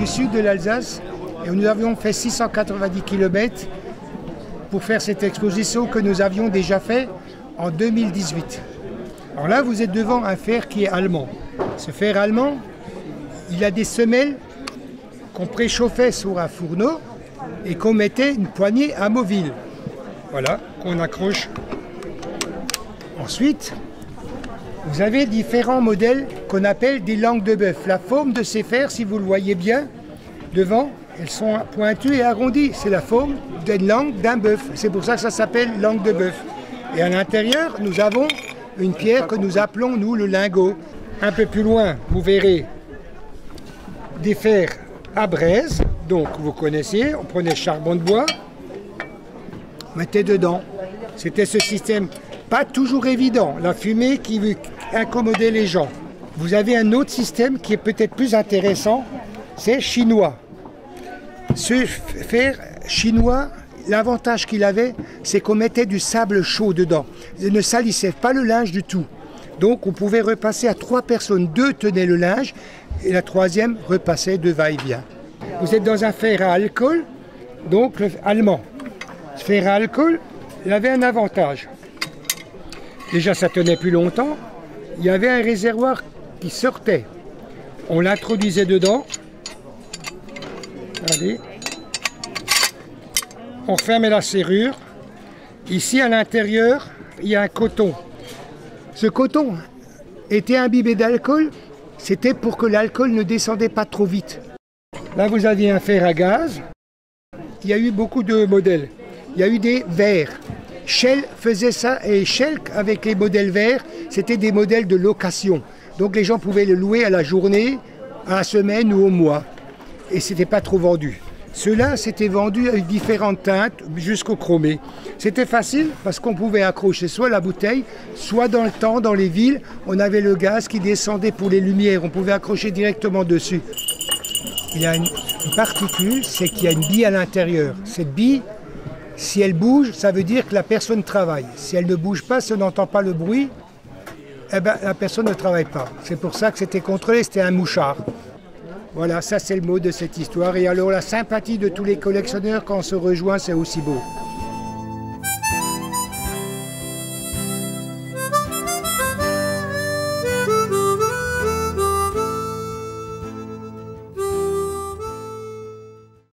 du sud de l'Alsace et nous avions fait 690 km pour faire cette exposition que nous avions déjà fait en 2018. Alors là, vous êtes devant un fer qui est allemand. Ce fer allemand, il a des semelles qu'on préchauffait sur un fourneau et qu'on mettait une poignée amovible. Voilà, qu'on accroche. Ensuite, vous avez différents modèles qu'on appelle des langues de bœuf. La forme de ces fers, si vous le voyez bien, devant, elles sont pointues et arrondies. C'est la forme d'une langue d'un bœuf. C'est pour ça que ça s'appelle langue de bœuf. Et à l'intérieur, nous avons une pierre que nous appelons, nous, le lingot. Un peu plus loin, vous verrez des fers à braise. Donc, vous connaissiez, on prenait charbon de bois, on mettait dedans. C'était ce système, pas toujours évident, la fumée qui incommodait les gens. Vous avez un autre système qui est peut-être plus intéressant, c'est chinois. Ce fer chinois, l'avantage qu'il avait, c'est qu'on mettait du sable chaud dedans. Il ne salissait pas le linge du tout. Donc on pouvait repasser à 3 personnes. 2 tenaient le linge et la 3e repassait de va-et-vient. Vous êtes dans un fer à alcool, donc allemand. Ce fer à alcool, il avait un avantage. Déjà, ça tenait plus longtemps. Il y avait un réservoir qui sortait. On l'introduisait dedans. Allez. On fermait la serrure. Ici, à l'intérieur, il y a un coton. Ce coton était imbibé d'alcool. C'était pour que l'alcool ne descendait pas trop vite. Là, vous aviez un fer à gaz. Il y a eu beaucoup de modèles. Il y a eu des verres. Shell faisait ça, et Shell, avec les modèles verts, c'était des modèles de location. Donc les gens pouvaient le louer à la journée, à la semaine ou au mois. Et ce n'était pas trop vendu. Ceux-là, c'était vendu avec différentes teintes jusqu'au chromé. C'était facile parce qu'on pouvait accrocher soit la bouteille, soit dans le temps, dans les villes, on avait le gaz qui descendait pour les lumières. On pouvait accrocher directement dessus. Il y a une particule, c'est qu'il y a une bille à l'intérieur. Cette bille, si elle bouge, ça veut dire que la personne travaille. Si elle ne bouge pas, si on n'entend pas le bruit, eh ben, la personne ne travaille pas. C'est pour ça que c'était contrôlé, c'était un mouchard. Voilà, ça c'est le mot de cette histoire. Et alors la sympathie de tous les collectionneurs quand on se rejoint, c'est aussi beau.